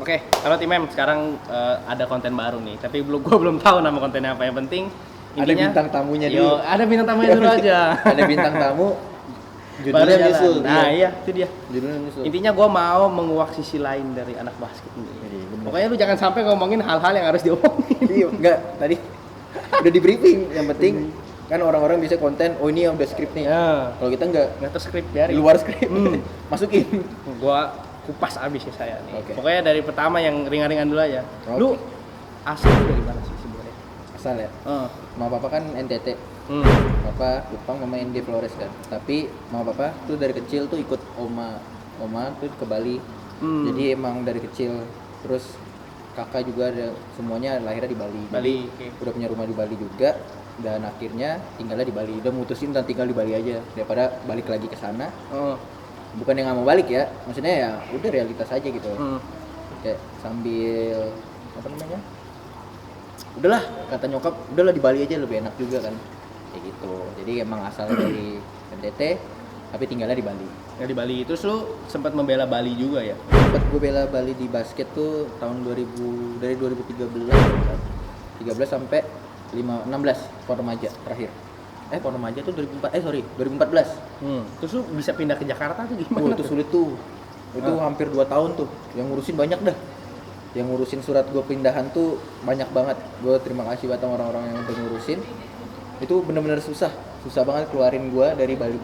Oke, kalau tim M sekarang ada konten baru nih, tapi gue belum tahu nama kontennya apa. Yang penting Ada bintang tamunya dulu. Yo, ada bintang tamunya dulu aja. Ada bintang tamu. Baru Judulnya jalan. nyusul. Nah, iya, itu dia. Judulnya nyusul. Intinya gue mau menguak sisi lain dari anak basket ini. Iya, bener. Pokoknya lu jangan sampai ngomongin hal-hal yang harus diomongin. Iya, enggak, tadi udah di briefing. Yang penting kan orang-orang bisa konten, oh ini yang udah skrip nih. Ya. Kalau kita enggak, Nggak tahu skrip di biarin. luar skrip. Masukin. Gua kupas abis ya saya nih. Oke. Pokoknya dari pertama yang ringan-ringan dulu aja. Oke. Lu asal lu dari mana sih sebenarnya? Asal ya. Mama papa kan NTT. Papa Jepang, mama ND Flores kan. Tapi mama papa tuh dari kecil tuh ikut oma tuh ke Bali. Jadi emang dari kecil. Terus kakak juga ada, semuanya lahirnya di Bali. Bali. Jadi, udah punya rumah di Bali juga. Dan akhirnya tinggalnya di Bali. Udah mutusin dan tinggal di Bali aja daripada balik lagi ke sana. Bukan yang nggak mau balik ya, maksudnya ya udah realitas aja gitu. Kayak sambil apa namanya? Udahlah, kata nyokap, udahlah di Bali aja lebih enak juga kan. Kayak gitu. Jadi emang asal dari NTT tapi tinggalnya di Bali. Ya di Bali. Terus lu sempat membela Bali juga ya? Sempat gue bela Bali di basket tuh tahun 2000 dari 2013 kan. 13 sampai 16 pon remaja terakhir. Pon remaja tuh 2014. Terus lu bisa pindah ke Jakarta tuh gimana? Itu sulit tuh. Itu hampir 2 tahun tuh. Yang ngurusin banyak dah. Yang ngurusin surat gue pindahan tuh banyak banget. Gue terima kasih buat orang-orang yang udah ngurusin. Itu bener-bener susah banget keluarin gue dari Bali.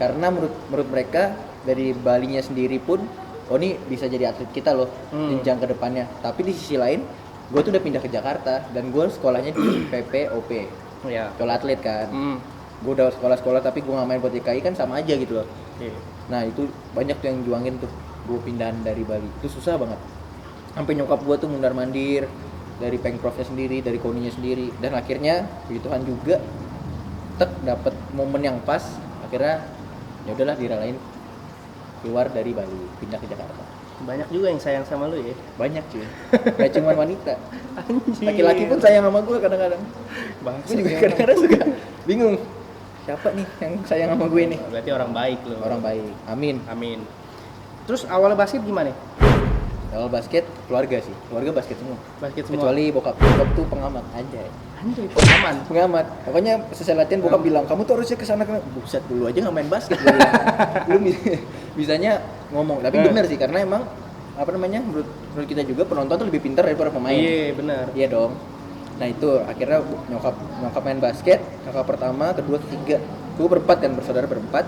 Karena menurut mereka dari Balinya sendiri pun, oh ini bisa jadi atlet kita loh, jenjang ke depannya. Tapi di sisi lain, gue tuh udah pindah ke Jakarta dan gue sekolahnya di PPOP. Ya. Sekolah atlet kan. Gue udah sekolah tapi gue nggak main buat DKI kan sama aja gitu loh. Nah itu banyak tuh yang juangin tuh gue pindahan dari Bali. Itu susah banget. Sampai nyokap gue tuh mundar mandir dari pengprovnya sendiri, dari koninya sendiri, dan akhirnya puji Tuhan juga dapet momen yang pas. Akhirnya ya udahlah direlain keluar dari Bali, pindah ke Jakarta. Banyak juga yang sayang sama lu ya. Banyak cuy. Gak cuma wanita. Anjir. Laki-laki pun sayang sama gue kadang-kadang. Gue juga kadang-kadang suka bingung. Siapa nih yang sayang sama gue nih? Berarti orang baik lu. Orang baik. Amin. Terus awalnya basket gimana? Awal basket keluarga sih. Keluarga basket semua. Basket semua. Kecuali bokap. Bokap tuh pengamat aja. Anjir, pengaman. Pengamat. Pokoknya selesai latihan bokap bilang, "Kamu tuh harusnya ke sana." Buset, dulu aja enggak main basket. Belum bisanya ngomong. Tapi benar sih karena emang apa namanya? Menurut kita juga penonton tuh lebih pintar daripada pemain. Iya, benar. Iya dong. Nah, itu akhirnya nyokap main basket, kakak pertama, kedua, ketiga. Gue berempat kan, bersaudara berempat.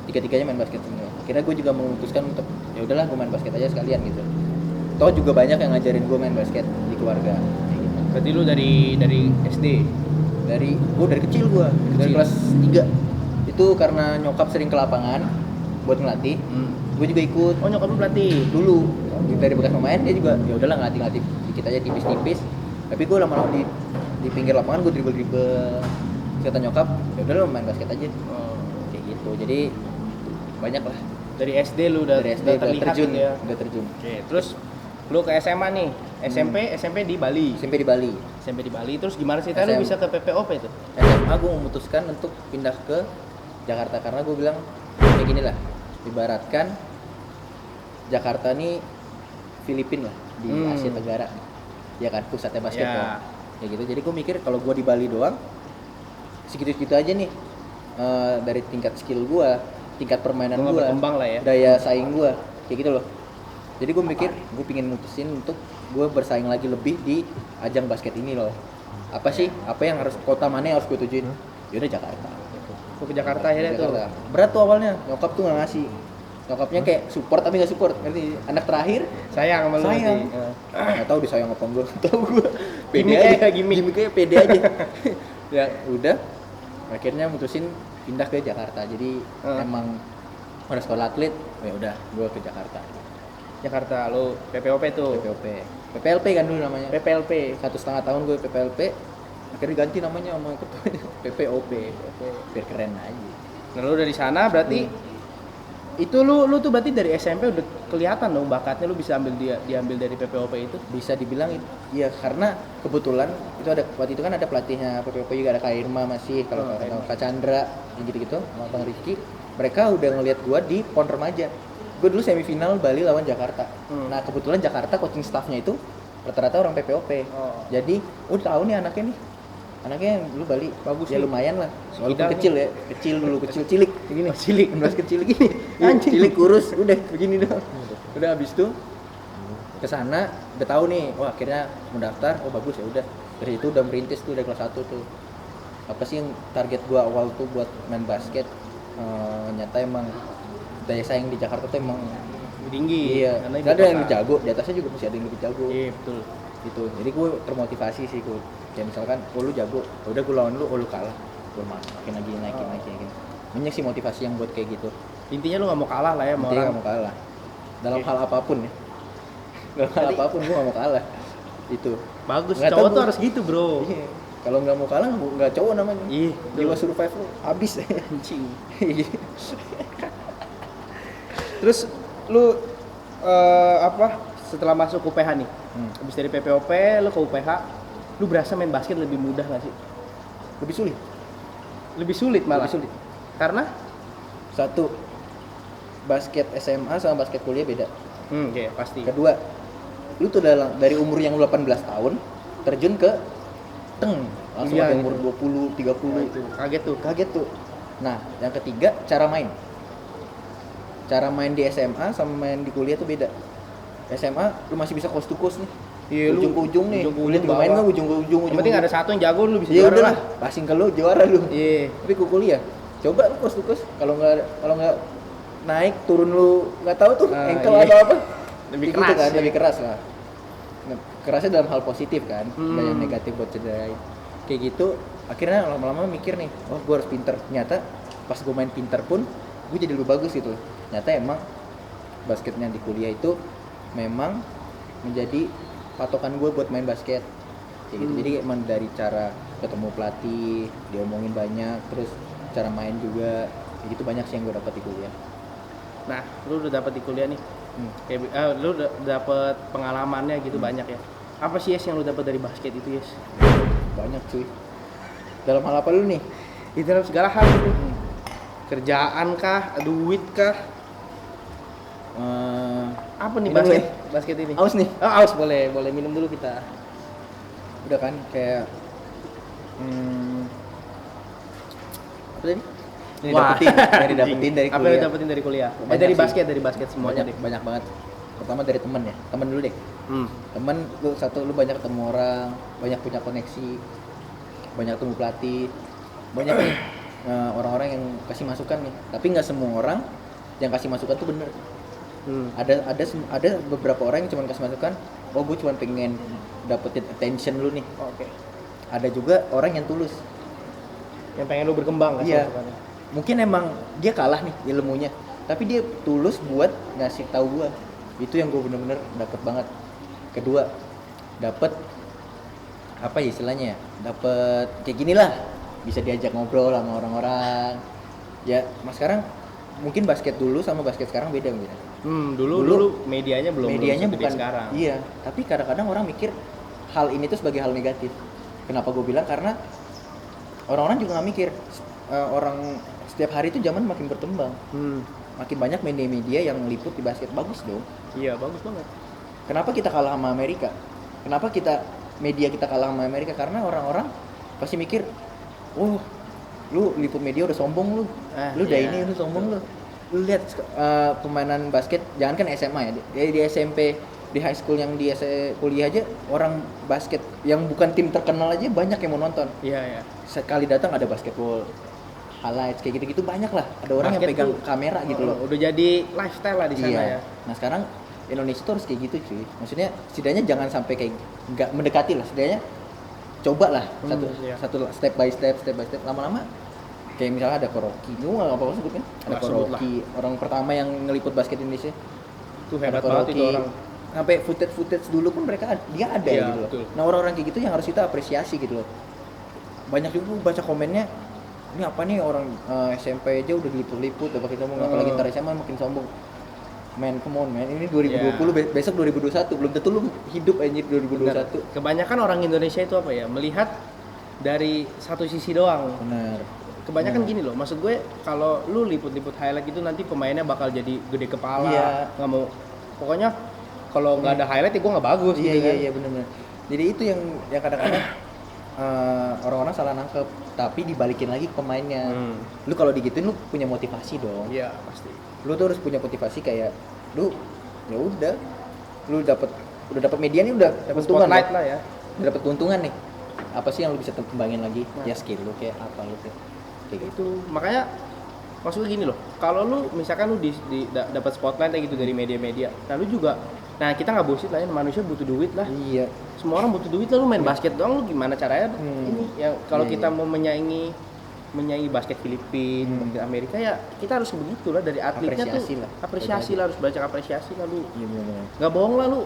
Tiga-tiganya main basket semua. Akhirnya gue juga memutuskan untuk ya udahlah gue main basket aja sekalian gitu. Toh juga banyak yang ngajarin gue main basket di keluarga. Berarti lu dari SD? Dari kecil gue, dari kelas 3. Itu karena nyokap sering ke lapangan buat ngelatih. Gue juga ikut. Oh, nyokap lu pelatih Dulu dari bekas pemain dia juga ya udahlah ngelatih dikit aja tipis-tipis. Tapi gue lama-lama di pinggir lapangan gue dribble. Kata nyokap, ya udahlah main basket aja. Kayak gitu. Jadi banyak lah. Dari SD lu udah terlihat terjun gitu ya. Udah terjun. Oke, terus lu ke SMA nih. SMP di Bali. SMP di Bali. Terus gimana sih lu bisa ke PPOP itu? SMA gue memutuskan untuk pindah ke Jakarta karena gue bilang kayak gini lah, ibaratkan Jakarta nih Filipina lah di Asia Tenggara, ya kan pusatnya basketball. Ya gitu. Jadi gue mikir kalau gue di Bali doang segitu-segitu aja nih, dari tingkat skill gue, tingkat permainan gue, ya. daya saing gue, kayak gitu loh. Jadi gue mikir gue pingin mutusin untuk gue bersaing lagi lebih di ajang basket ini loh. Apa sih? Apa yang kota mana yang harus gue tujuin? Yaudah Jakarta. Gue ke Jakarta ya tuh. Berat tuh awalnya, nyokap tuh nggak ngasih. Nyokapnya kayak support tapi nggak support. Ngerti? Anak terakhir sayang sama lu. Nggak tahu disayang apa enggak. Tahu gue. Gimiknya pede aja. Ya udah. Akhirnya mutusin pindah ke Jakarta. Jadi emang udah sekolah atlet, ya udah gue ke Jakarta. Jakarta lu PPOP tuh. PPLP kan dulu namanya. PPLP 1,5 tahun gue PPLP. Akhirnya ganti namanya sama ketuanya PPOP. Biar keren aja. Nah, lu dari sana berarti itu lu tuh berarti dari SMP udah kelihatan dong bakatnya, lu bisa diambil dari PPOP itu? Bisa dibilang iya, karena kebetulan itu ada waktu itu kan ada pelatihnya PPOP juga, ada Kak Irma masih, kalau Kak Chandra yang gitu-gitu, sama Bang Rizky. Mereka udah ngelihat gua di PON remaja. Gue dulu semifinal Bali lawan Jakarta. Hmm. Nah kebetulan Jakarta coaching staffnya itu rata-rata orang PPOP. Oh. Jadi udah tahu nih anaknya yang dulu Bali Bagus ya nih. lumayan lah. Walaupun Sekidar kecil ya, kecil dulu cilik begini. Cilik. Kecil gini. Cilik kurus udah begini doang. Udah habis itu ke sana udah tahu nih, wah akhirnya mendaftar, oh bagus ya udah. Dari itu udah merintis tuh dari kelas 1 tuh. Apa sih yang target gua awal tuh buat main basket? Nyata emang daya saing di Jakarta tuh emang Tinggi. iya. Karena ibu Gak ada yang kota. lebih jago, di atasnya juga masih ada yang lebih jago. Iya betul. Gitu. Jadi gue termotivasi sih gue. Kayak misalkan, oh lu jago, ya udah gue lawan lu, oh lu kalah. Gue makin lagi naikin. Banyak sih motivasi yang buat kayak gitu. Intinya lu nggak mau kalah lah ya sama Intinya orang. gak mau kalah. Dalam Oke. hal apapun ya. Dalam hal Tadi- apapun gue gak mau kalah. Itu. Bagus. Nggak Cowok tahu tuh gua. harus gitu bro. Iya. Kalau nggak mau kalah nggak cowok namanya. Iya. Jiwa survive lu habis. Anjing. Iya. Terus lu apa? Setelah masuk UPH nih, habis dari PPOP lu ke UPH, lu berasa main basket lebih mudah nggak sih? Lebih sulit. Lebih sulit malah. Lebih sulit. Karena? Satu, basket SMA sama basket kuliah beda. Oke, pasti. Kedua, lu tuh dari umur yang 18 tahun terjun ke langsung Iya, ada gitu. umur 20, 30. Itu kaget tuh. Kaget tuh. Nah, yang ketiga cara main. Cara main di SMA sama main di kuliah tuh beda. SMA lu masih bisa coast to coast nih. Iya, lu ujung ke ujung nih. ujung ke Kuliah ujung juga main bawah. nggak ujung ke ujung. Yang penting ada satu yang jago lu bisa Ya juara udah lah. lah, passing ke lu juara lu. Iya. Tapi ke kuliah, coba lu coast to coast. Kalau nggak naik turun lu nggak tahu tuh Ah, ankle iya. atau apa. Lebih Kayak gitu keras kan, ya. lebih keras lah. Nah, kerasnya dalam hal positif kan, Hmm. nggak yang negatif buat cederain. Kayak gitu, akhirnya lama-lama mikir nih, oh gue harus pinter. Ternyata pas gue main pinter pun, gue jadi lebih bagus gitu. Ternyata emang basketnya di kuliah itu memang menjadi patokan gue buat main basket. Kayak gitu. Jadi emang dari cara ketemu pelatih, diomongin banyak, terus cara main juga, kayak gitu banyak sih yang gue dapat di kuliah. Nah, lu udah dapet di kuliah nih. Kayak lu udah dapet pengalamannya gitu banyak ya. Apa sih Yes yang lu dapet dari basket itu Yes? Banyak cuy. Dalam hal apa lu nih? Di dalam segala hal gitu. Kerjaan kah, duit kah? Apa nih Minum basket? nih. Basket ini. Aus nih. Oh, aus boleh minum dulu kita. Udah kan kayak apa tadi? Ini Wah. dapetin dari Apa yang kuliah. lu dapetin dari kuliah? Banyak Dari sih. dari basket semuanya banyak, deh. banyak banget. Pertama dari temen ya, temen dulu deh. Hmm. Temen lu banyak ketemu orang, banyak punya koneksi, banyak ketemu pelatih, banyak nih orang-orang yang kasih masukan nih. Tapi nggak semua orang yang kasih masukan tuh bener. Ada beberapa orang yang cuma kasih masukan, oh gue cuma pengen dapetin attention lu nih. Oke. Ada juga orang yang tulus. Yang pengen lu berkembang kan? Iya. Mungkin emang dia kalah nih ilmunya, tapi dia tulus buat ngasih tahu gua. Itu yang gua bener-bener dapet banget. Kedua, dapet apa ya istilahnya ya? Dapet kayak gini lah, bisa diajak ngobrol sama orang-orang. Ya, mas sekarang mungkin basket dulu sama basket sekarang beda gitu. Dulu medianya belum Medianya segede bukan sekarang. Iya, tapi kadang-kadang orang mikir hal ini tuh sebagai hal negatif. Kenapa gue bilang? Karena orang-orang juga nggak mikir orang setiap hari itu zaman makin berkembang, makin banyak media-media yang meliput di basket. Bagus dong. Iya, bagus banget. Kenapa kita kalah sama Amerika? Kenapa media kita kalah sama Amerika? Karena orang-orang pasti mikir, oh lu liput media udah sombong lu, lu udah iya, ini lu sombong lu. Lu lihat pemainan basket, jangan kan SMA ya, di SMP, di high school, yang di kuliah aja, orang basket yang bukan tim terkenal aja banyak yang mau nonton. Iya, iya. Sekali datang ada basketball highlights kayak gitu-gitu banyak lah, ada orang Basket yang pegang tuh, kamera gitu loh. Udah jadi lifestyle lah di sana Iya. ya. Nah sekarang Indonesia tuh harus kayak gitu cuy, maksudnya setidaknya jangan sampai kayak nggak mendekati lah, setidaknya coba lah Iya. satu step by step, lama-lama kayak misalnya ada Koroki, lu nggak apa-apa sebut kan, ada Nggak sebut Koroki, orang pertama yang ngeliput basket Indonesia. Itu hebat Ada banget itu Koroki. orang. Sampai footage dulu pun dia ada Iya, gitu loh. betul. Nah orang-orang kayak gitu yang harus kita apresiasi gitu loh. Banyak juga baca komennya, ini apa nih orang SMP aja udah diliput-liput, udah kita mau apalagi ntar SMA makin sombong. Man, come on man, ini 2020, besok 2021, belum tentu lu hidup anjir 2021. Benar. Kebanyakan orang Indonesia itu apa ya? Melihat dari satu sisi doang. Benar. kebanyakan gini loh, maksud gue kalau lu liput-liput highlight itu nanti pemainnya bakal jadi gede kepala, Iya. nggak mau, pokoknya kalau nggak ada highlight ya gue nggak bagus Iya gitu kan. iya benar-benar. Jadi itu yang kadang-kadang orang-orang salah nangkep, tapi dibalikin lagi ke pemainnya. Lu kalau digituin lu punya motivasi dong. Iya pasti. Lu tuh harus punya motivasi kayak lu ya udah, lu udah dapat media nih, udah dapat keuntungan Spotlight lah ya. Udah dapat keuntungan nih. Apa sih yang lu bisa kembangin lagi? Ya skill lu kayak apa lu kayak gitu. Itu makanya maksudnya gini loh, kalau lu misalkan lu dapat spotlight kayak gitu dari media-media, nah lu juga, nah kita nggak bullshit lah ya, manusia butuh duit lah, Iya. semua orang butuh duit lah, lu main basket doang lu gimana caranya ini yang kalau Iya, kita iya. mau menyaingi basket Filipina, basket Amerika ya kita harus begitulah dari atletnya Apresiasi tuh lah. apresiasi lah, harus banyak apresiasi lah lu, Iya benar. nggak bohong lah lu.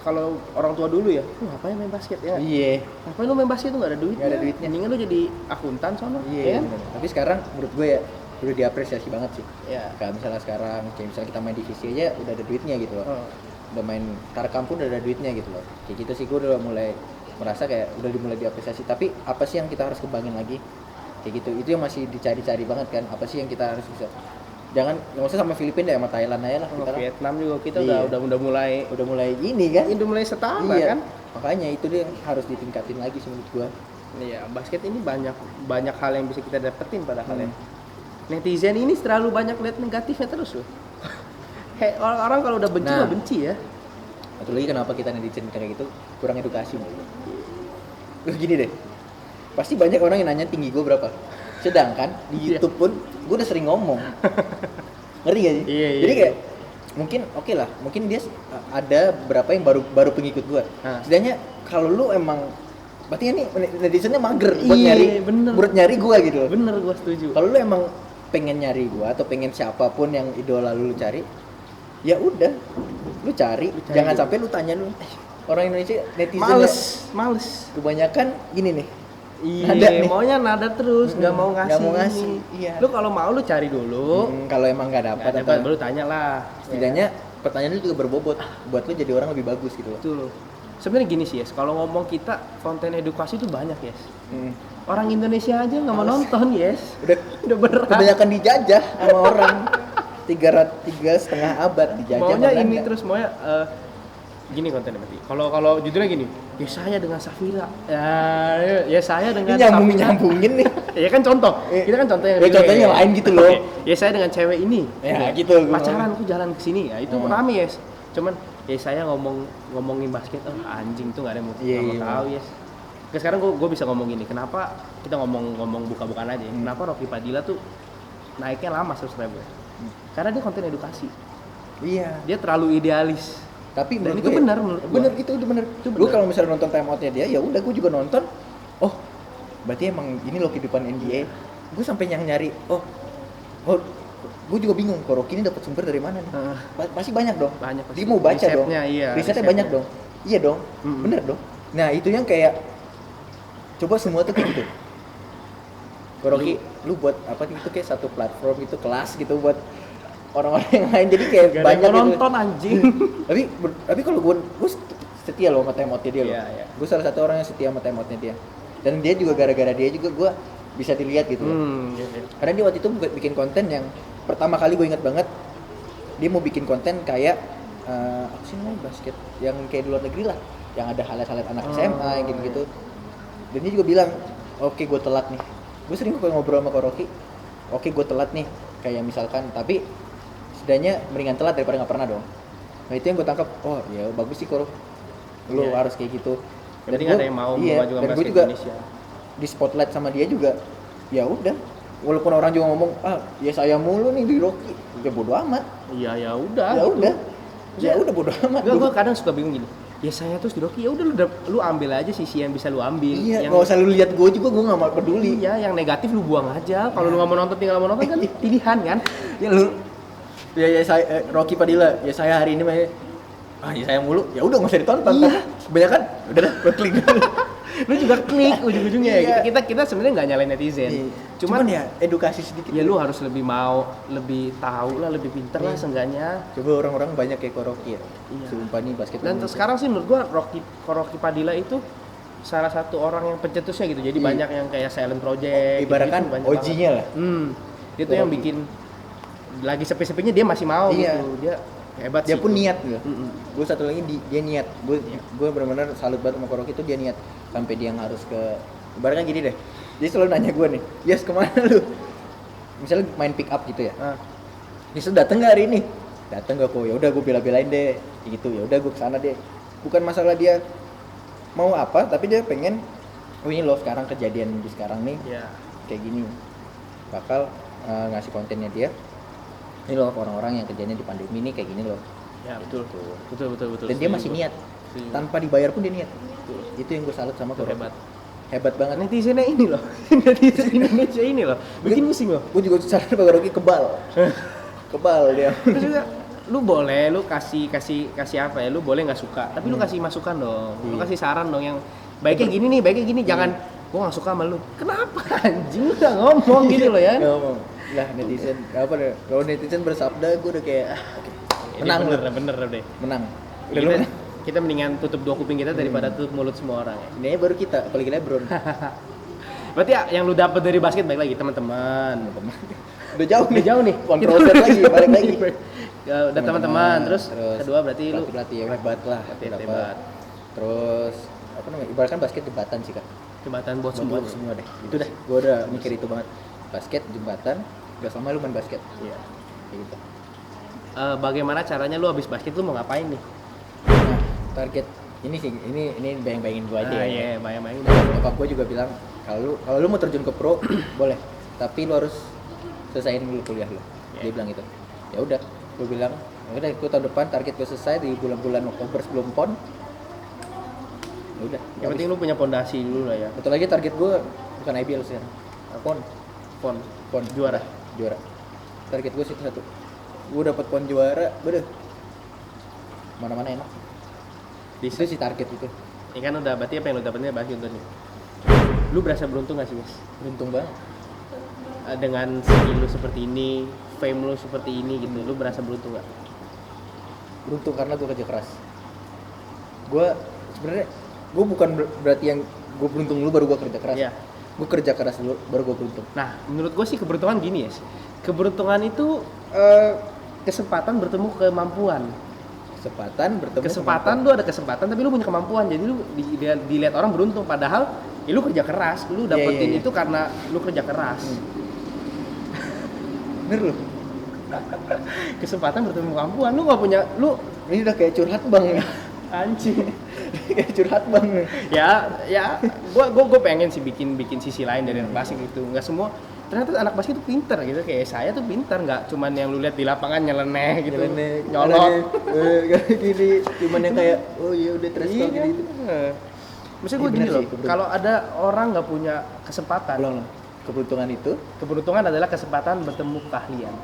Kalau orang tua dulu ya, lu ngapain main basket ya? Iya. Ngapain lu main basket tuh nggak ada duitnya? Nggak ada duitnya. Mendingan lu jadi akuntan sono, Iya, ya kan? bener. Tapi sekarang menurut gue ya udah diapresiasi banget sih. Ya. Kayak misalnya sekarang, kayak misalnya kita main divisi aja udah ada duitnya gitu loh. Oh. Udah main Tarkam pun udah ada duitnya gitu loh. Kayak gitu sih gue udah mulai merasa kayak udah dimulai diapresiasi. Tapi apa sih yang kita harus kembangin lagi? Kayak gitu. Itu yang masih dicari-cari banget kan. Apa sih yang kita harus bisa? Jangan nggak usah sama Filipina deh, sama Thailand aja lah. Sama Kita kan Vietnam juga kita Iya. udah mulai ini kan. udah mulai setara Iya. kan. Makanya itu dia yang harus ditingkatin lagi sih menurut gue. Iya, basket ini banyak hal yang bisa kita dapetin padahal ya. Netizen ini terlalu banyak lihat negatifnya terus loh. Kayak orang-orang kalau udah benci Nah. mah benci ya. Atau lagi kenapa kita netizen kayak gitu kurang edukasi menurut gue. Gini deh, pasti banyak orang yang nanya tinggi gue berapa. Sedangkan di Iya. YouTube pun gue udah sering ngomong. Ngerti gak sih? Iya, iya, Jadi iya. kayak mungkin oke lah, mungkin dia ada berapa yang baru pengikut gue. Nah. Setidaknya kalau lu emang berarti ini netizennya mager buat Iya, nyari bener. buat nyari gue gitu loh. Bener, gua setuju. Kalau lu emang pengen nyari gue atau pengen siapapun yang idola lu cari, ya udah, lu cari. cari Jangan dulu. sampai lu tanya lu orang Indonesia netizen Males. kebanyakan gini nih. Iya, Nada nih. maunya nada terus, nggak mau ngasih. Nggak mau ngasih, ini. iya. Lu kalau mau lu cari dulu. Kalau emang nggak dapat Nggak dapat, baru tanya lah. setidaknya pertanyaan lu juga berbobot buat lu jadi orang lebih bagus gitu loh. Betul. Sebenarnya gini sih, Yes. Kalau ngomong kita konten edukasi itu banyak, Yes. Orang Indonesia aja nggak mau nonton, Yes. Udah berat. kebanyakan dijajah sama orang. 3,5 abad dijajah Maunya sama ini Belanda. terus maunya gini kontennya berarti. Kalau judulnya gini, ya saya dengan Safira. Ya saya dengan Ini nyambungin nih. Ya kan contoh. Kita kan contoh yang Ya, contohnya yang lain gitu loh. Oke. Ya saya dengan cewek ini. Ya, gitu. Pacaran aku jalan ke sini. Ya itu rame, Yes. Cuman ya saya ngomongin basket, anjing tuh nggak ada yang mau Iya, nggak mau iya. tahu, Yes. Oke, sekarang gue bisa ngomong gini, kenapa kita ngomong buka-bukaan aja ya. Kenapa Rocky Padilla tuh naiknya lama subscriber? Karena dia konten edukasi. Iya. Dia terlalu idealis. Tapi Dan menurut itu gue benar menurut gua. bener itu bener. Itu Gue benar. kalau misalnya nonton time out-nya dia, ya udah gue juga nonton. Oh, berarti emang ini loh kehidupan NBA. Gue sampai yang nyari. Oh, gue juga bingung. Kok Rocky ini dapat sumber dari mana nih? Pasti banyak dong. Banyak pasti. Dia mau baca dong. Risetnya, iya, Risetnya risetnya. banyak dong. Iya dong. Mm-mm. Bener dong. Nah itu yang kayak coba semua tuh kayak gitu. Kok Rocky, lu buat apa nih, itu kayak satu platform itu kelas gitu buat orang-orang yang lain, jadi kayak Gak ada banyak yang mau gitu. nonton anjing. tapi kalau gue setia loh sama timeoutnya dia loh. Iya, iya. Gue salah satu orang yang setia sama timeoutnya dia. Dan dia juga gara-gara dia juga gue bisa dilihat gitu loh. Iya, iya. Karena dia waktu itu bikin konten yang pertama kali gue inget banget, dia mau bikin konten kayak apa sih namanya, basket yang kayak di luar negeri lah, yang ada highlight anak SMA yang gitu-gitu. Dan dia juga bilang, oke gue telat nih. Gue sering ngobrol sama Rocky, oke gue telat nih, kayak misalkan, tapi setidaknya mendingan telat daripada nggak pernah dong. Nah itu yang gue tangkap, oh ya bagus sih Koro, lu Iya. harus kayak gitu. Yang penting ada yang mau memajukan dan gue basket juga Indonesia. di spotlight sama dia juga, ya udah. Walaupun orang juga ngomong, ya saya mulu nih di Rocky, ya bodo amat. Iya, ya udah. Ya gitu. udah, ya udah bodo amat. Gue kadang suka bingung gini. Ya saya terus di Rocky, ya udah lu ambil aja sisi yang bisa lu ambil. Iya, yang nggak usah lu lihat gue juga, gue nggak mau peduli. Iya, yang negatif lu buang aja. Kalau lu nggak mau nonton, tinggal mau nonton kan pilihan kan. Ya lu, ya saya Rocky Padilla, ya saya hari ini mah, ya saya mulu, ya udah nggak usah ditonton. Iya. Kebanyakan udah dah, gue klik dulu. Lu juga klik ujung-ujungnya. Iya. Kita sebenarnya nggak nyalain netizen. Iya. Cuman ya edukasi sedikit. ya lu harus lebih tahu lah, lebih pinter lah Iya. seenggaknya. Coba orang-orang banyak kayak Rocky ya. Iya. Sumpah nih basket. Dan Indonesia. sekarang sih menurut gua Rocky Padilla itu salah satu orang yang pencetusnya gitu. Jadi Iya. banyak yang kayak silent project. Ibaratkan gitu, banyak OG-nya lah. banget. Itu yang bikin lagi sepi-sepinya dia masih mau Iya. gitu. Dia hebat Dia sih. pun tuh. niat gitu. Mm-mm. Gue satu lagi dia niat. Gue benar-benar salut banget sama Koroki itu dia niat sampai dia harus ke ibaratnya gini deh. Dia selalu nanya gue nih, "Yes, kemana lu?" Misalnya main pick up gitu ya. Ah, Dia sudah dateng nggak hari ini? Dateng gak kok? Ya udah gue bela-belain deh. Gitu. Ya udah gue kesana deh. Bukan masalah dia mau apa, tapi dia pengen oh ini loh sekarang kejadian di sekarang nih ya. kayak gini. Bakal ngasih kontennya dia. Ini loh orang-orang yang kejadian di pandemi ini kayak gini loh. Ya betul. Betul. Dan dia masih niat. Tanpa dibayar pun dia niat. Itu yang gue salut sama Itu Koroki. hebat. Hebat banget. Netizennya ini loh. Netizen Indonesia ini loh. Bikin pusing loh. Gue juga salut sama Koroki kebal. Kebal dia. Terus juga lu boleh lu kasih apa ya, lu boleh nggak suka tapi lu kasih masukan dong, lu Iya. kasih saran dong yang baiknya gini nih, baiknya gini, jangan gua nggak suka sama lu, kenapa anjing, lu udah ngomong gitu loh ya. Ngomong. Lah netizen apa deh? Kalau netizen bersabda gue udah kayak oke. Menang lu. bener deh. Menang. Udah lu Kita, menang. kita mendingan tutup dua kuping kita daripada tutup mulut semua orang ya. Ini aja baru kita, apalagi LeBron. Berarti ya, yang lu dapet dari basket baik lagi teman-teman. Udah jauh nih. Udah jauh nih. Kontrol lagi, balik lagi. Ya, udah teman-teman, terus kedua berarti lu pelatih yang hebat lah. Pelatih Dapat. hebat. Terus apa namanya? Ibaratkan basket jembatan sih kak. jembatan buat semua. Semua deh. Itu dah. Gue udah mikir itu banget. Basket jembatan. Gak sama lu main basket. Iya. Kayak gitu. Bagaimana caranya lu habis basket lu mau ngapain nih? Nah, target ini sih, ini bayang-bayangin gue aja. Ah, ya. iya, bayang-bayangin. Bokap gue juga bilang kalau lu mau terjun ke pro boleh, tapi lu harus selesaiin dulu kuliah lu. Dia bilang gitu. Ya udah, gue bilang ya udah gue tahun depan target gue selesai di bulan-bulan Oktober sebelum PON. Ya udah. Yang penting lu punya pondasi dulu lah ya. Betul lagi target gue bukan IBL sekarang. PON, Pon juara. juara. Target gue situ satu. Gue dapat PON juara, udah. Mana-mana enak. Itu sih target itu. Ini kan udah berarti apa yang lu dapetnya basket tuh nih. Lu berasa beruntung gak sih, Mas? Beruntung banget. Dengan skill lu seperti ini, fame lu seperti ini gitu. Lu berasa beruntung gak? Beruntung karena gue kerja keras. Gue sebenarnya gue bukan berarti yang gue beruntung dulu baru gue kerja keras. Iya. Gue kerja keras dulu baru gue beruntung. Nah, menurut gue sih keberuntungan gini ya. Keberuntungan itu kesempatan bertemu kemampuan. Kesempatan lu ada kesempatan tapi lu punya kemampuan. Jadi lu dilihat orang beruntung padahal ya lu kerja keras, lu dapetin Iya. itu karena lu kerja keras. Bener loh. Kesempatan bertemu kemampuan, lu nggak punya, lu Ini udah kayak curhat bang. anjing. Kayak curhat bang. ya gue pengen sih bikin sisi lain dari anak basket gitu. Nggak semua, ternyata anak basket itu pinter gitu, kayak saya tuh pinter, nggak cuman yang lu lihat di lapangan nyeleneh gitu, nyolot. Kayak gini. Cuman yang kayak oh iya udah trash talk Iya. gitu. Maksudnya Iya, gue gini bener loh, sih, keberuntungan. kalau ada orang nggak punya kesempatan, Belum lah. Keberuntungan itu keberuntungan adalah kesempatan bertemu keahlian.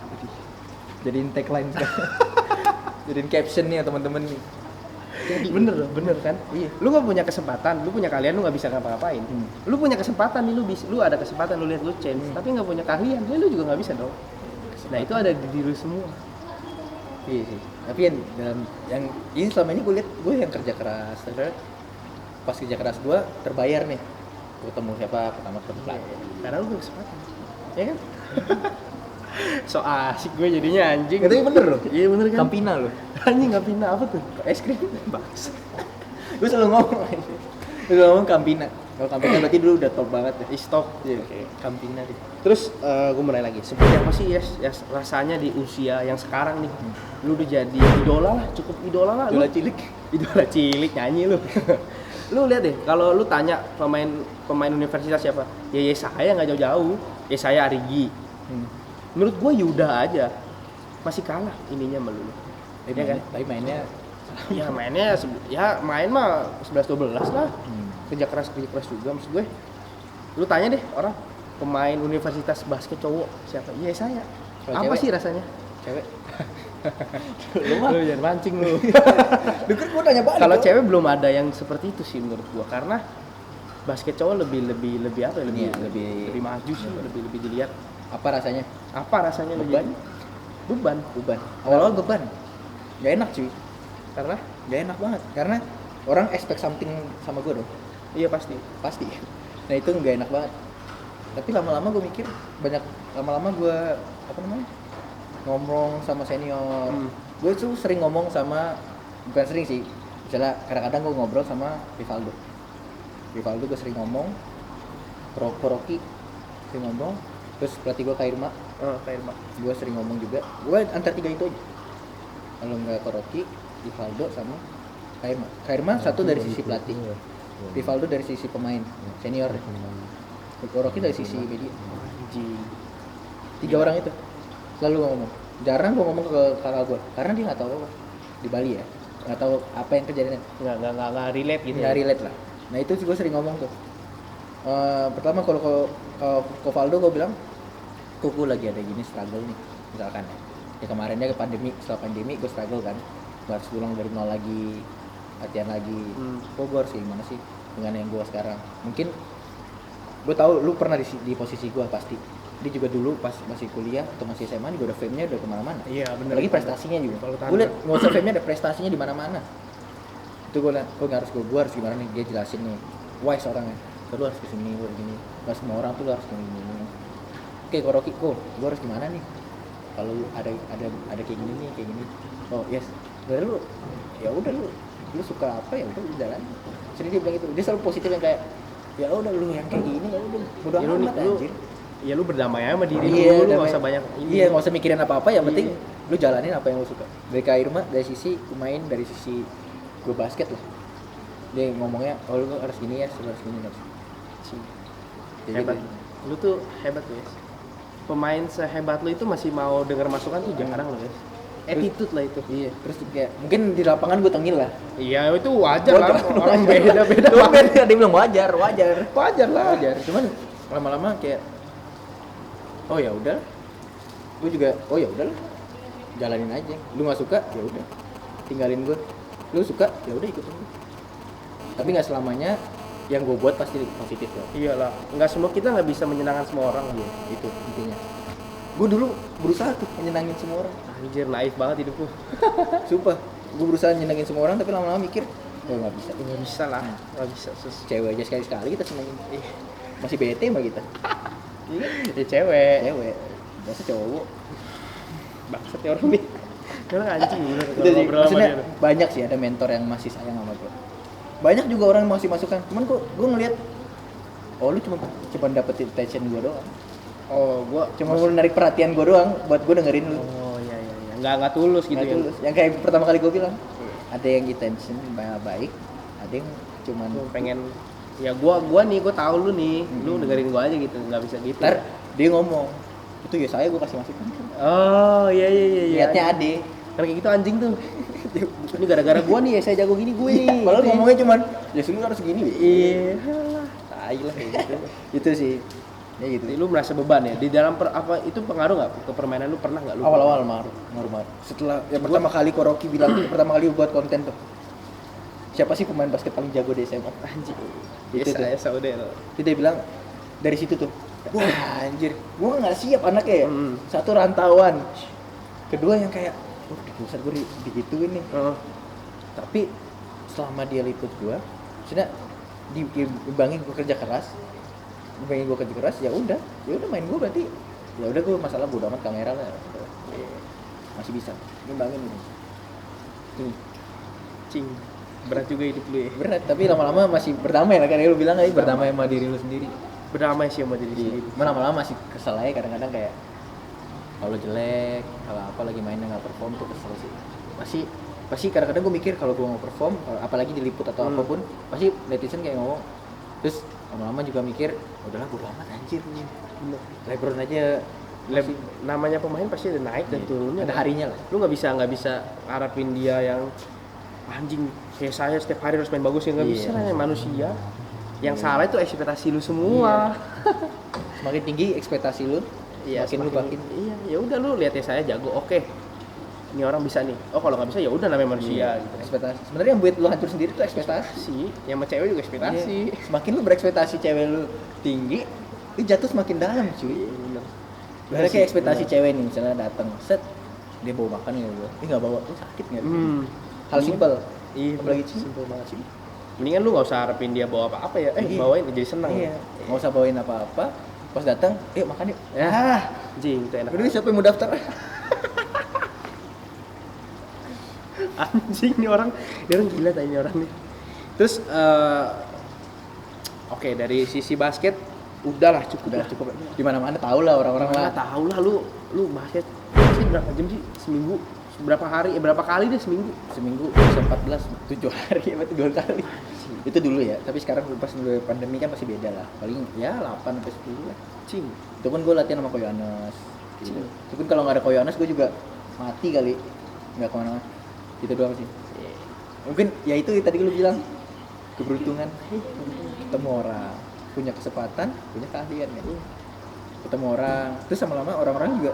jadiin tagline sekarang. Jadiin caption nih ya teman-teman nih. Bener kan? Iya. Lu nggak punya kesempatan, lu punya keahlian, lu nggak bisa ngapa-ngapain. Lu punya kesempatan nih, lu ada kesempatan, lu lihat lu change, tapi nggak punya keahlian, ya lu juga nggak bisa dong. Nah itu ada di diri lu semua. Iya sih. Tapi yang ini selama ini gue lihat gue yang kerja keras. Terus pas kerja keras gue terbayar nih. Gue ketemu siapa pertama ketemu pelatih. Karena lu punya kesempatan, ya kan? So asik gue jadinya anjing. Tapi bener loh. Iya bener kan? Campina loh. Anjing nggak pindah apa tuh? Es krim? Baks. Gue selalu ngomong. Gue selalu ngomong Campina. Kalau Campina berarti dulu udah top banget ya. Stop. Iya. Oke. Campina deh. Terus gue mau nanya lagi, seperti apa sih ya rasanya di usia yang sekarang nih? Lu udah jadi idola lah, cukup idola lah. Idola Lu cilik. Idola cilik nyanyi lu. Lu lihat deh, kalau lu tanya pemain universitas siapa? Ya saya nggak jauh-jauh. Ya saya Arigi. Menurut gue Yuda aja masih kalah ininya sama lu. Ya kan? Tapi mainnya Ya mainnya main mah 11-12 lah. Kerja keras juga maksud gue. Lu tanya deh orang pemain universitas basket cowok siapa? Iya saya. Kalau Apa cewek? sih rasanya? cewek. Lu jangan mancing lu. Dengar gue nanya balik. Kalau kok. cewek belum ada yang seperti itu sih menurut gua, karena basket cowok lebih apa ya, Iya, lebih maju sih, lebih dilihat. Apa rasanya? Apa rasanya Beban? Beban. Beban. Awal-awal beban. Gak enak cuy. Karena Gak enak banget. Karena orang expect something sama gue dong. Iya pasti. pasti. Nah itu nggak enak banget. Tapi lama-lama gue mikir lama-lama gue apa namanya ngomong sama senior. Gue tuh sering ngomong sama, bukan sering sih, misalnya kadang-kadang gue ngobrol sama Rivaldo gue sering ngomong, Rocky sering ngomong, terus pelatih gue Kak Irma gue sering ngomong juga. Gue antar 3 itu aja, kalau nggak ke Rocky, Rivaldo sama Kak Irma satu dari sisi pelatih, Rivaldo dari sisi pemain senior, Rocky dari sisi media. 3 orang itu selalu ngomong. Jarang gue ngomong ke kakak gue karena dia nggak tahu apa di Bali ya, nggak tahu apa yang kejadian, nggak relate gitu. nggak relate lah. Nah itu gue sering ngomong tuh. Pertama kalau ke Valdo gue bilang, kok gue lagi ada gini struggle nih, misalkan ya kemarinnya ke pandemi, setelah pandemi gue struggle kan, gue harus pulang dari nol lagi, latihan lagi. Kok gue harus gimana sih dengan yang gue sekarang? Mungkin gue tahu lu pernah di posisi gue pasti. Dia juga dulu pas masih kuliah atau masih SMA juga udah fame-nya udah kemana-mana. Iya benar. Lagi prestasinya juga. Gue liat nggak usah fame-nya, ada prestasinya di mana-mana. Itu gue harus gimana nih, dia jelasin nih wise orangnya, lu harus kesini, lu harus gini, gak semua orang tuh lu harus gini. Oke, Rocky, gue harus gimana nih kalau ada kayak gini nih, kayak gini. Oh yes, dari lu ya udah lu suka apa ya udah lu jalan. Jadi dia bilang itu, dia selalu positif yang kayak ya udah lu yang kayak gini ya udah bodo amat anjir. Ya lu berdamai aja sama diri lu nggak usah banyak ini. Iya, nggak usah mikirin apa-apa, yang penting lu jalanin apa yang lu suka. Dari Kak Irma dari sisi pemain, dari sisi gue basket lah, dia ngomongnya lu harus gini ya, harus gini harus. Hebat. Gitu. Lu tuh hebat guys. Pemain sehebat lu itu masih mau dengar masukan tuh jarang loh guys. Attitude lah itu. Iya, terus kayak mungkin di lapangan gue tengil lah. Iya, itu wajar lah. Orang beda-beda. Dia bilang wajar lah. Cuman lama-lama kayak oh ya udah, gue juga oh ya udah, jalanin aja. Lu nggak suka ya udah, tinggalin gue. Lu suka ya udah ikutin gue. Tapi nggak selamanya yang gue buat pasti positif loh. Iyalah, nggak semua, kita nggak bisa menyenangkan semua orang. Itu intinya. Gue dulu berusaha tuh menyenangin semua orang. Anjir, naif banget hidupku. Sumpah, gue berusaha menyenangin semua orang tapi lama-lama mikir oh nggak bisa. Nggak bisa lah, nggak bisa. Cewek aja sekali-sekali kita senengin. Masih bete sama kita. Ya cewek. Biasa cowok. Bangsat ya orang nih. Orang anjing bener. Itu sih, maksudnya banyak sih ada mentor yang masih sayang sama gue. Banyak juga orang yang masih masukan. Cuman kok gue ngeliat oh lu cuma dapetin attention gue doang. Oh, gua cuma mau narik perhatian gue doang buat gue dengerin lu. Oh iya. Nggak tulus gitu ya. Tulus. Yang kayak pertama kali gue bilang, ada yang intention baik, ada yang cuman pengen ya gua tahu lu nih, lu dengerin gua aja gitu, nggak bisa gitu. Ntar dia ngomong, itu ya saya gue kasih masukan. Oh iya. Lihatnya Ade. Kalau kayak gitu anjing tuh. Ini gara-gara gua nih ya saya jago gini gue nih. Padahal ngomongnya cuman ya lu harus gini. Iya. Tai lah kayak gitu. Itu sih. Ya gitu. Lu merasa beban ya di dalam apa itu pengaruh nggak ke permainan lu, pernah nggak lu? Awal-awal ngaruh. Setelah ya pertama kali Rocky bilang pertama kali buat konten tuh. Siapa sih pemain basket paling jago di SMA? Anjir. Itu saya saudara. Itu dia bilang dari situ tuh. Wah anjir, gua nggak siap anaknya ya. Satu rantauan. Kedua yang kayak, di pusat gue digituin nih. Tapi selama dia liput gua, maksudnya dibangin gua kerja keras. Ya udah main gua berarti. Ya udah gua masalah bodo amat kamera lah. Masih bisa. Ngimbangin ini. Tuh. Cing. Berat juga hidup lu ya. Berat, tapi lama-lama masih berdamai lah, kayak lu bilang tadi, berdamai sama diri lu sendiri. Berdamai sih sama diri sendiri. Lama-lama masih kesel aja kadang-kadang, kayak kalau jelek, kalau apa lagi mainnya nggak perform tuh kesel sih. Pasti kadang-kadang gue mikir kalau gue mau perform, apalagi diliput atau apapun, pasti netizen kayak ngomong. Terus lama-lama juga mikir, udahlah bodo amat anjir nih. LeBron aja namanya pemain pasti ada naik dan turunnya. Ada harinya lah. Lu nggak bisa harapin dia yang anjing kayak saya setiap hari harus main bagus, ya nggak bisa lah, manusia. Yang salah itu ekspektasi lu semua. Semakin tinggi ekspektasi lu, semakin lu makin. Iya, ya udah lu lihat ya saya jago, oke. Ini orang bisa nih. Oh kalau nggak bisa ya udah namanya manusia. Gitu. Ekspektasi. Sebenarnya yang buat lu hancur sendiri tuh ekspektasi. Yang sama cewek juga ekspektasi. Semakin lu berekspektasi cewek lu tinggi, lu jatuh semakin dalam cuy. Bener kayak ekspektasi cewek nih, misalnya datang set dia bawa makan ya gue, nggak bawa, tuh sakit nggak? Hal simpel. Iya, apalagi simpel banget sih. Mendingan lu nggak usah harapin dia bawa apa-apa ya. Iya. Bawain jadi seneng. Iya. Nggak usah bawain apa-apa. Pas datang, yuk makan yuk. Ya. Ah, Anjing, itu enak. udah siapa yang mau daftar? Anjing ini orang gila tanya orang nih. Terus oke, dari sisi basket udahlah cukup. Di mana-mana tahu lah orang-orang lah. Tahu lah lu basket berapa jam sih seminggu? Berapa hari? Berapa kali deh seminggu? Seminggu bisa 14, 7 hari berarti 2 kali. Itu dulu ya, tapi sekarang pas dulu pandemi kan masih beda lah. Paling ya 8 sampai 10 lah. Cing. Itu pun gue latihan sama Koyonas. Gitu. Itu pun kalau nggak ada Koyonas gue juga mati kali. Nggak kemana-mana. Gitu doang sih. Mungkin ya itu tadi lu bilang keberuntungan. Ketemu orang, punya kesempatan, punya keahlian ya. Ketemu orang, terus sama-lama orang-orang juga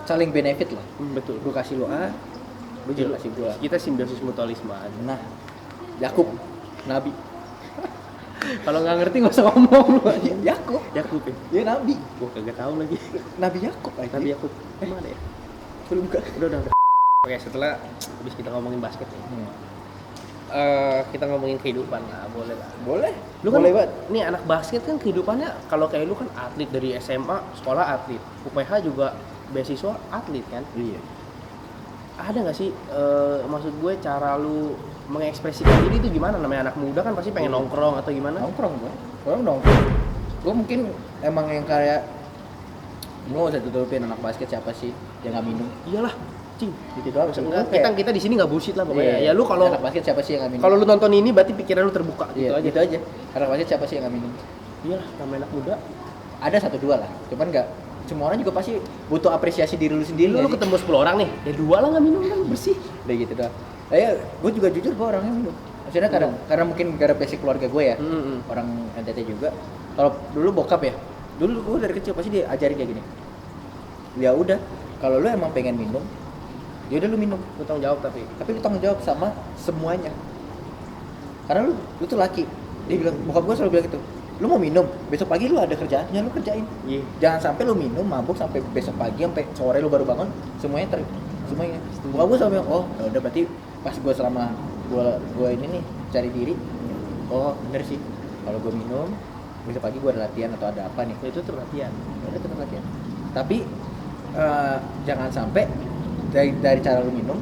saling benefit lah. Betul. Gue kasih lo A, lu juga kasih gue. Kita simbiosis mutualisme aja. Nah, Yakub, Nabi. Kalau nggak ngerti nggak usah ngomong lu aja. Yakub Ya. ya Nabi. Gua kagak tahu lagi. Nabi Yakub aja. Nabi Yakub. Mana ya? Belum bukan. Udah. Oke, setelah habis kita ngomongin basket nih. Kita ngomongin kehidupan lah, boleh lah. Boleh. Lu kan boleh banget. nih anak basket kan kehidupannya kalau kayak lu kan atlet dari SMA, sekolah atlet. UPH juga beasiswa atlet kan? Iya. Ada nggak sih maksud gue cara lu mengekspresikan diri itu gimana? Namanya anak muda kan pasti pengen nongkrong atau gimana? Nongkrong gua. Orang nongkrong. Gua mungkin emang yang kayak gua nggak usah tutupin anak basket siapa sih yang nggak minum. Iyalah, cing. Gitu doang. Enggak, kita di sini nggak bullshit lah pokoknya. Iya. Ya lu kalau anak basket siapa sih yang nggak minum? kalau lu nonton ini berarti pikiran lu terbuka gitu iya, aja. gitu aja. Anak basket siapa sih yang nggak minum? Iyalah, namanya anak muda. Ada 1-2 lah. Cuman nggak semua orang juga pasti butuh apresiasi diri lu sendiri. Lu nggak sih? ketemu 10 orang nih, ya 2 lah nggak minum kan bersih. Udah gitu doang. Gue juga jujur gue orangnya minum. Maksudnya karena mungkin gara basic keluarga gue ya, orang NTT juga. Kalau dulu bokap ya, dulu gue dari kecil pasti dia ajarin kayak gini. Ya udah, kalau lu emang pengen minum, ya udah lu minum. Lu tanggung jawab tapi. Tapi lu tanggung jawab sama semuanya. Karena lu tuh laki. Dia bilang, bokap gue selalu bilang gitu. Lu mau minum, besok pagi lu ada kerjaannya, lu kerjain. Iya. Jangan sampai lu minum mabuk sampai besok pagi sampai sore lu baru bangun, semuanya. Bokap gue selalu bilang, oh ya udah berarti pas gue selama gue ini nih cari diri, oh bener sih kalau gue minum besok pagi gue ada latihan atau ada apa nih, Itu tuh latihan. ada tetap latihan. Tapi jangan sampai dari cara lu minum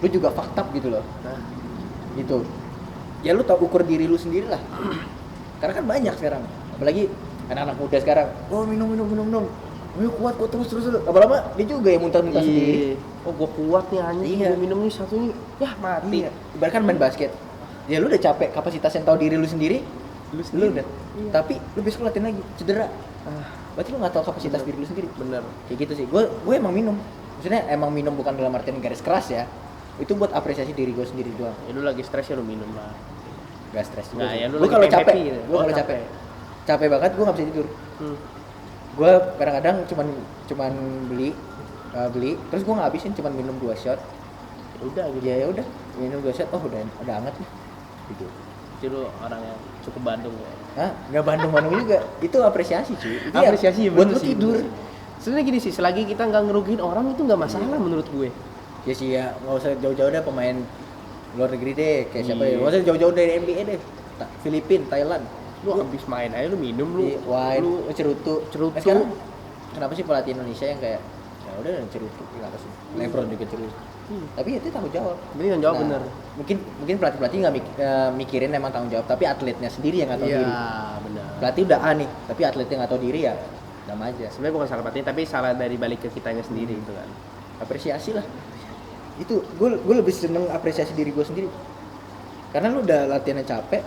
lu juga fucked up gitu loh. Nah, Gitu ya, lu tahu ukur diri lu sendiri lah. Karena kan banyak sekarang, apalagi anak-anak muda sekarang, oh minum, ayo kuat terus lama-lama dia juga yang muntah-muntah sendiri. oh gua kuat nih anjing, Iya. gua minum nih satu nih, ya mati. Iya. Ibarat kan main basket, ya lu udah capek, kapasitas yang tahu diri lu sendiri, Lu lu udah. Iya. Tapi lu besok latihan lagi, cedera. Ah, Berarti lu nggak tahu kapasitas diri lu sendiri. bener. Kayak gitu sih. Gue emang minum. Maksudnya emang minum bukan dalam artian garis keras ya. Itu buat apresiasi diri gue sendiri doang. Ya lu lagi stres ya lu minum lah. Gak stres. Nah, ya lu Gue lagi kalau pengen capek, happy gitu. gue kalau capek banget gue nggak bisa tidur. Gue kadang-kadang cuman beli, terus gue ngabisin cuman minum 2 shot. Udah gitu. Ya udah, minum 2 shot, oh udah hangat nih. Gitu. Jadi lu orang yang cukup Bandung ya. Hah? Nggak Bandung juga. Itu apresiasi cuy. Itu Apresiasi ya, buat bener lu sih, tidur. bener. Sebenarnya gini sih, selagi kita nggak ngerugiin orang itu nggak masalah menurut gue. Ya sih ya, nggak usah jauh-jauh deh pemain luar negeri deh, kayak siapa ya? Iya. Nggak usah jauh-jauh dari NBA deh. Filipina, Thailand. Lu habis main aja lu minum lu. Iya, wine, Lu cerutu. cerutu. Sekarang kenapa sih pelatih Indonesia yang kayak ya udah cerutu, kenapa sih? LeBron juga cerutu. Tapi itu tanggung jawab. Ini yang jawab Nah, bener. Mungkin pelatih nggak mikirin emang tanggung jawab, tapi atletnya sendiri yang nggak tahu Iya, diri. benar. Pelatih udah A nih, tapi atletnya nggak tahu diri ya, sama aja. Sebenarnya bukan salah pelatih, tapi salah dari balik ke kitanya sendiri itu kan. Apresiasi lah. Itu gue lebih seneng apresiasi diri gue sendiri. Karena lu udah latihannya capek,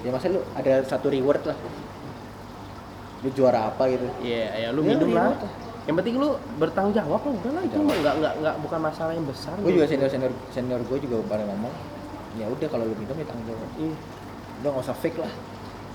ya masa lu ada satu reward lah. Lu juara apa gitu. Iya, ya lu Ya, minum lah. reward lah. Yang penting lu bertanggung jawab lah, udah lah itu mah nggak bukan masalah yang besar. Gue juga senior gue juga pada ngomong, ya udah kalau lu minum ya tanggung jawab. Iya. Udah nggak usah fake lah.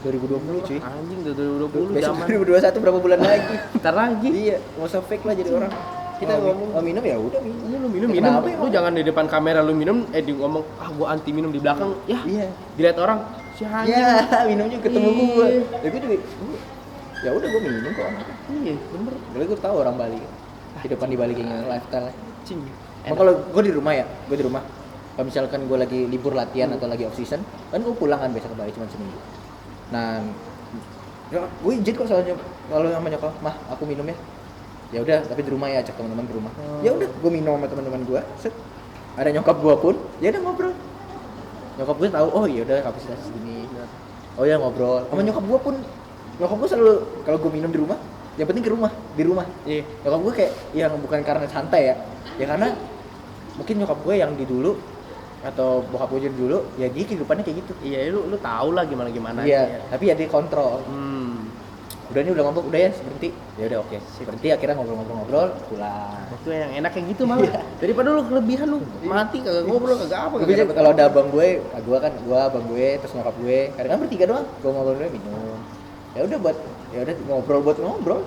2020 cuy. Anjing 2020 Besok zaman. 2021 berapa bulan lagi? Ntar lagi. Iya, nggak usah fake lah jadi orang. Kita ngomong minum ya udah minum. Lu minum, Ya, minum. kenapa Lu emang? jangan di depan kamera lu minum, di ngomong gua anti minum di belakang. Ya, Iya. dilihat orang. Si anjing. Ya, minumnya ketemu Iya. gue. Ya gue juga ya udah gue minum kok. Iya, bener. Soalnya gue tahu orang Bali. Kehidupan di Bali kayak gimana, lifestyle. Cing. Kalau gue di rumah ya, Kalau misalkan gue lagi libur latihan atau lagi off season, kan gue pulang kan biasa ke Bali cuma seminggu. Nah, ya, gue izin kok soalnya kalau sama nyokap, mah aku minum ya. Ya udah, tapi di rumah ya, ajak teman-teman ke rumah. Ya udah, gue minum sama teman-teman gue. Set. Ada nyokap gue pun, ya udah ngobrol. Nyokap gue tahu, oh iya udah kapasitas segini. Oh ya ngobrol. Sama nyokap gue pun, nyokap gue selalu kalau gue minum di rumah, yang penting di rumah. Iya. Nyokap gue kayak yang bukan karena santai ya karena mungkin nyokap gue yang di dulu atau bokap gue jadi dulu, ya dia kehidupannya kayak gitu. Iya, lu tahu lah gimana Iya, tapi ya dia kontrol. Udah nih udah ngomong, udah ya berhenti. Ya udah oke. Berhenti akhirnya ngobrol pulang. Itu yang enak kayak gitu malah. Daripada lu kelebihan lu mati kagak ngobrol kagak apa Gue biasanya kalau ada abang gue, abang gue, terus nyokap gue, kadang bertiga doang. Gue ngobrol minum. Ya udah buat ngobrol.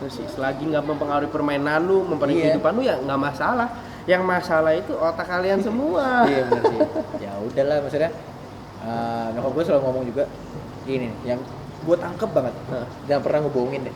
Terus sih, selagi nggak mempengaruhi permainan lu, mempengaruhi Iya. kehidupan lu ya nggak masalah. Yang masalah itu otak kalian semua. Iya benar sih. Ya udahlah maksudnya nyokap gue selalu ngomong juga ini nih, yang gue tangkep banget. Jangan pernah ngebohongin deh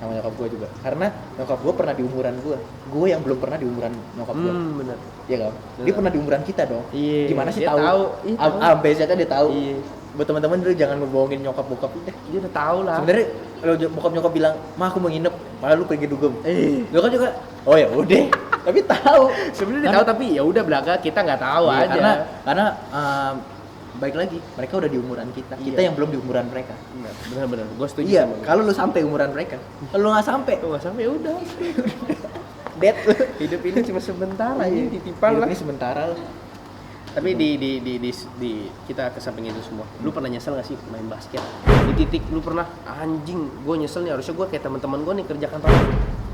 sama nyokap gue juga. Karena nyokap gue pernah di umuran gue. Gue yang belum pernah di umuran nyokap gue. Bener. Iya kan? Dia pernah di umuran kita dong. Iya. Gimana sih Dia tahu? tahu. Iya, tahu. ABC-nya dia tahu. Iya. Buat teman-teman dulu jangan ngebohongin nyokap bokap deh. Dia udah tahu lah. Sebenarnya kalau bokap nyokap bilang, "Mah aku mau nginep," malah lu pergi dugem. Nyokap juga, "Oh ya udah." Tapi tahu. Sebenarnya dia tahu tapi ya udah belaga kita nggak tahu Iya, aja. Karena baik lagi, mereka udah di umuran kita. Kita Iya. yang belum di umuran mereka. Benar-benar. Gue setuju. Iya, sama lu. kalau lu sampai umuran mereka. Kalau lu nggak sampai, Tuh nggak sampai udah. dead lu. Hidup ini cuma sebentar aja ditipal Hidup lah. ini sementara lah. Tapi di kita kesamping itu semua. Lu pernah nyesel gak sih main basket? Di titik lu pernah anjing, gue nyesel nih harusnya gue kayak teman-teman gue nih kerjakan tolong.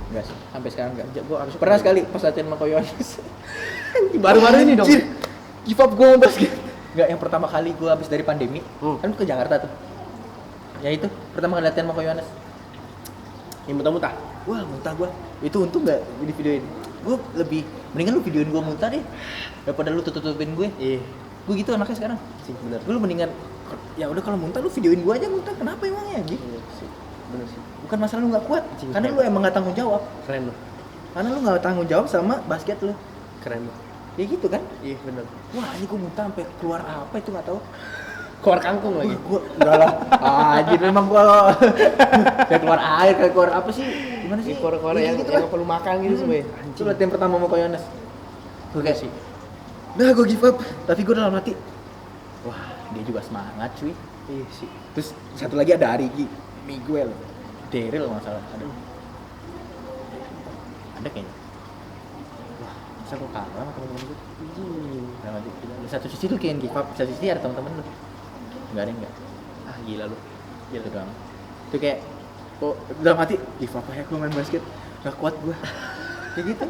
Enggak sih, sampai sekarang enggak. Gue harusnya Pernah sekali pas latihan sama Koyonis. baru-baru ini dong. Anjir, give up gue mau basket. Enggak, yang pertama kali gue habis dari pandemi, kan ke Jakarta tuh. Ya itu, pertama kali latihan sama Koyonis. Yang muntah-muntah. Wah, muntah gue. Itu untung enggak di videoin. Gue lebih mendingan lu videoin gue muntah deh daripada lu tutupin gue. Iya. Gue gitu anaknya sekarang. Sih bener. Gue mendingan ya udah kalau muntah lu videoin gue aja muntah. Kenapa emangnya gitu? Iya sih. Bener sih. Bukan masalah lu nggak kuat, Anjing, karena lu hebat. emang nggak tanggung jawab. Keren lu. Karena lu nggak tanggung jawab sama basket lu. Keren lu. Ya gitu kan? Iya bener. Wah, ini gue muntah sampai keluar apa itu nggak tahu. Keluar kangkung lagi. Gue enggak lah. Anjir memang gua kayak keluar air, kayak keluar apa sih? Gimana sih? Keluar Iya, yang gitu yang lah. perlu makan gitu semua. ya. Itu latihan pertama sama Koyones. Gue kayak sih. Nah, gue give up. Tapi gue dalam hati, wah, dia juga semangat cuy. Iya sih. Terus satu lagi ada Arigi, Miguel, Daryl nggak salah ada. Ada kayaknya. Wah, masa gue kalah sama temen-temen gue? Dalam hati, di satu sisi tuh kayak yang give up, di satu sisi ada temen-temen lu. Enggak ada enggak. Ah gila lu. Gitu doang. Itu kayak, oh, dalam hati, give up aja gue main basket. Gak kuat gue. Kayak gitu.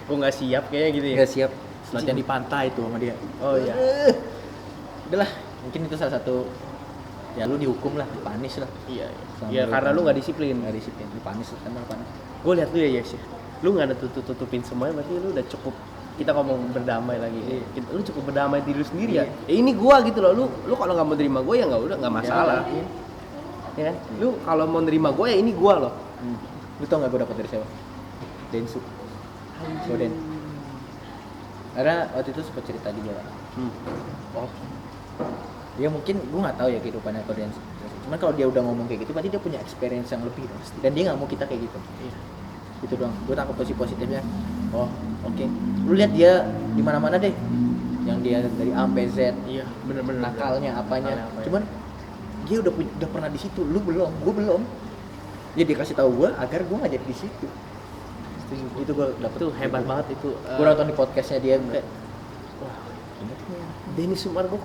Gue nggak siap kayaknya gitu ya. Gak siap. Latihan di pantai itu sama dia. Oh iya. Udahlah, mungkin itu salah satu ya lu dihukum lah, dipanis lah. Iya. Sama Iya lu karena kan. lu nggak disiplin. Nggak disiplin, dipanis lah, kan panis. Gue lihat lu ya Yes ya. Lu nggak ada tutupin semuanya berarti lu udah cukup. Kita ngomong berdamai lagi. Lu cukup berdamai diri lu sendiri ya. Ini gua gitu loh. Lu kalau nggak mau terima gue ya nggak udah nggak masalah. Iya. Ya kan? Lu kalau mau terima gue ya ini gua loh. Lu tau gak gue dapet dari siapa? Densu. Goden. Karena waktu itu sempat cerita di jalan. Oh, ya mungkin gue nggak tahu ya kehidupannya kalau Densu. Cuman kalau dia udah ngomong kayak gitu, berarti dia punya experience yang lebih dong. Dan dia nggak mau kita kayak gitu. Iya. Gitu doang. Gue tangkap positifnya. Oh, oke. Lu lihat dia di mana-mana deh. Yang dia dari A sampai Z. Iya, bener-bener. Nakalnya apanya. Nakalnya apanya. Cuman dia udah pernah di situ. Lu belum, gue belum. Ya dia kasih tahu gue agar gue nggak jadi di situ. Itu gue dapet. Itu hebat banget itu. Gue nonton di podcastnya dia kayak, Wah, Dennis Sumargo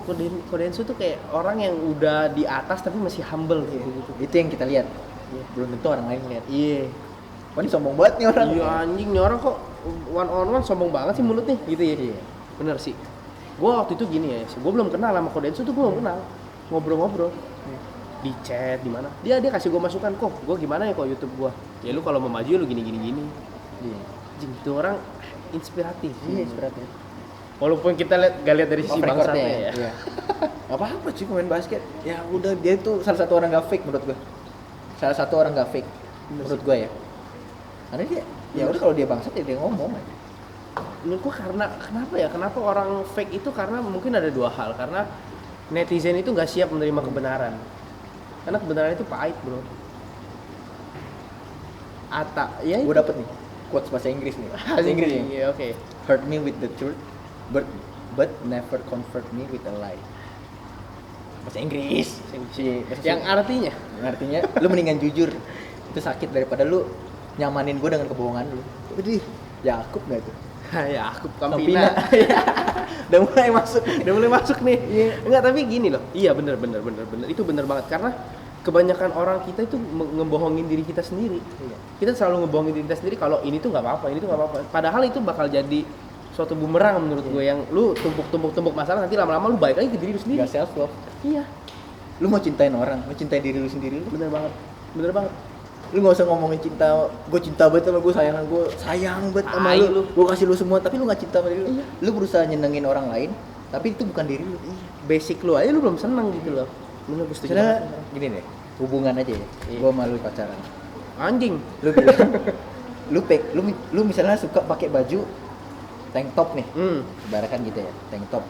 Kodensu tuh kayak orang yang udah di atas tapi masih humble gitu. itu yang kita lihat. Belum tentu orang lain lihat. Iya. Wah, ini sombong banget nih orang. Iya anjing nih orang kok one on one sombong banget sih mulutnya gitu ya. Iya. Bener sih. Gua waktu itu gini ya, gua belum kenal sama Kodensu tuh gua belum kenal. Ngobrol-ngobrol. Di chat di mana. Dia kasih gua masukan kok. Gua gimana ya kok YouTube gua. Ya lu kalau mau maju lu gini. Iya. Anjing itu orang inspiratif. Iya, inspiratif. Walaupun kita gak lihat dari sisi bangsatnya ya. Iya. Gak apa-apa sih pemain basket. Ya udah, dia tuh salah satu orang gak fake menurut gue. Salah satu orang gak fake menurut gue ya. Karena dia, ya udah kalau dia bangsat ya dia ngomong aja. menurut gua kenapa orang fake itu, karena mungkin ada dua hal. Karena netizen itu nggak siap menerima kebenaran, karena kebenaran itu pahit bro. Ya Gue dapet nih quotes bahasa Inggris nih. Bahasa Inggris nih. Iya, oke. Hurt me with the truth, but never comfort me with a lie. Bahasa Inggris. Yang artinya Artinya lu mendingan jujur. Itu sakit daripada lu nyamanin gue dengan kebohongan lu. Jadi Yakub nggak tuh? ya aku Kampina. Udah mulai masuk nih. Iya. Enggak, tapi gini loh. Iya bener. Itu bener banget, karena kebanyakan orang kita itu ngebohongin diri kita sendiri. Iya. Kita selalu ngebohongin diri kita sendiri kalau ini tuh nggak apa-apa, ini tuh nggak apa-apa. Padahal itu bakal jadi suatu bumerang menurut gue, yang lu tumpuk masalah, nanti lama-lama lu balik lagi ke diri lu sendiri. Gak self love. Iya. Lu mau cintain orang, mau cintain diri lu sendiri lu. Bener banget. Lu nggak usah ngomongin cinta, gue cinta banget sama gue, sayang banget sama lu, gue kasih lu semua, tapi lu nggak cinta sama diri lu. Iya. Lu berusaha nyenengin orang lain, tapi itu bukan diri lu. Basic lu aja lu belum seneng gitu loh. Bener, gue setuju Misalnya banget. gini deh, hubungan aja ya, Iya. gue sama lu pacaran, Anjing. lu bilang, lu misalnya suka pakai baju tank top nih, ibaratkan gitu ya, tank top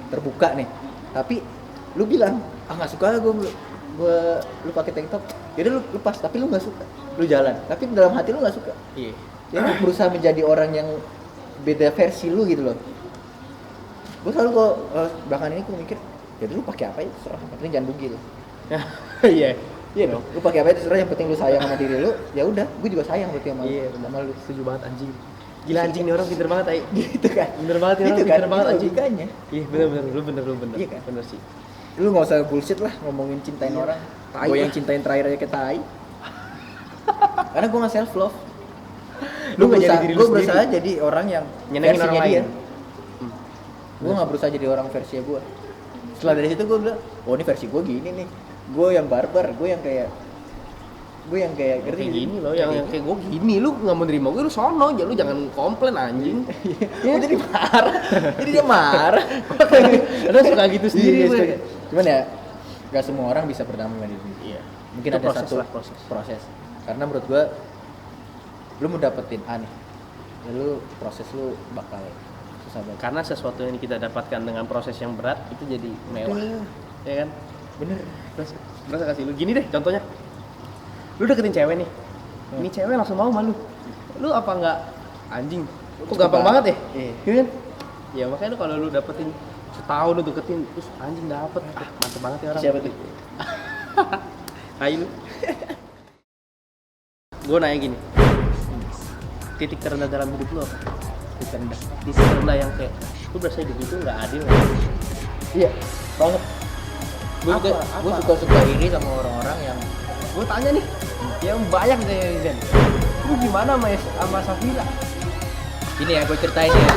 terbuka nih, tapi lu bilang nggak suka gue lu pakai tank top, jadi lu lepas, tapi lu nggak suka, lu jalan, tapi dalam hati lu nggak suka. Iya. Ya lu berusaha menjadi orang yang beda versi lu gitu loh. Gue selalu kok belakangan ini gue mikir, jadi lu pakai apa ya terserah, yang penting jangan bugil. Iya. Iya dong. Lu pakai apa ya terserah, yang penting lu sayang sama diri lu, ya udah, gue juga sayang berarti sama Iya, sama lu. setuju banget anjing. Gila anjing nih orang pinter banget, Gitu kan. Bener banget nih orang Itu kan, pinter banget itu anjing. logikanya. Iya bener. Lu bener. Iya kan? Bener sih. Lu nggak usah bullshit lah ngomongin cintain Iya. orang. Tai Gue yang lah. cintain terakhir aja ke tai. Karena gue nggak self love. Lu nggak jadi diri lu Gue berusaha sendiri. jadi orang yang Nyenengin orang versinya dia. lain. Gue nggak berusaha jadi orang versi gue. Setelah dari situ gue bilang, oh ini versi gue gini nih. Gue yang barbar, gue yang kayak Kayak gini loh, yang kayak gue gini, lu nggak mau nerima gue, lu sono aja, lu jangan komplain anjing. Gue jadi marah. Jadi dia marah. Karena suka gitu sendiri. Iya, gue. cuman ya gak semua orang bisa berdamai dengan diri. Iya. Mungkin Itu ada proses satu lah, proses. Karena menurut gua lu mau dapetin A nih, ya lu proses lu bakal susah banget. Karena sesuatu yang kita dapatkan dengan proses yang berat itu jadi mewah, ya kan? Bener. Berasa kasih lu gini deh contohnya. Lu deketin cewek nih. Ini cewek langsung mau malu. Lu apa enggak anjing? Kok gampang banget ya? Iya. Iya kan? Ya makanya lu kalau lu dapetin setahun lu deketin terus anjing dapet. Mantep banget ya orang. Siapa tuh? Hai lu. Gue nanya gini. Titik terendah dalam hidup lu apa? Titik terendah yang kayak lu berasa hidup itu nggak adil ya? Iya, banget. Apa? Gue suka iri sama orang-orang yang Gue tanya nih, yang banyak nih Zen. Lu gimana sama Safira? ini ya, gue ceritain ya.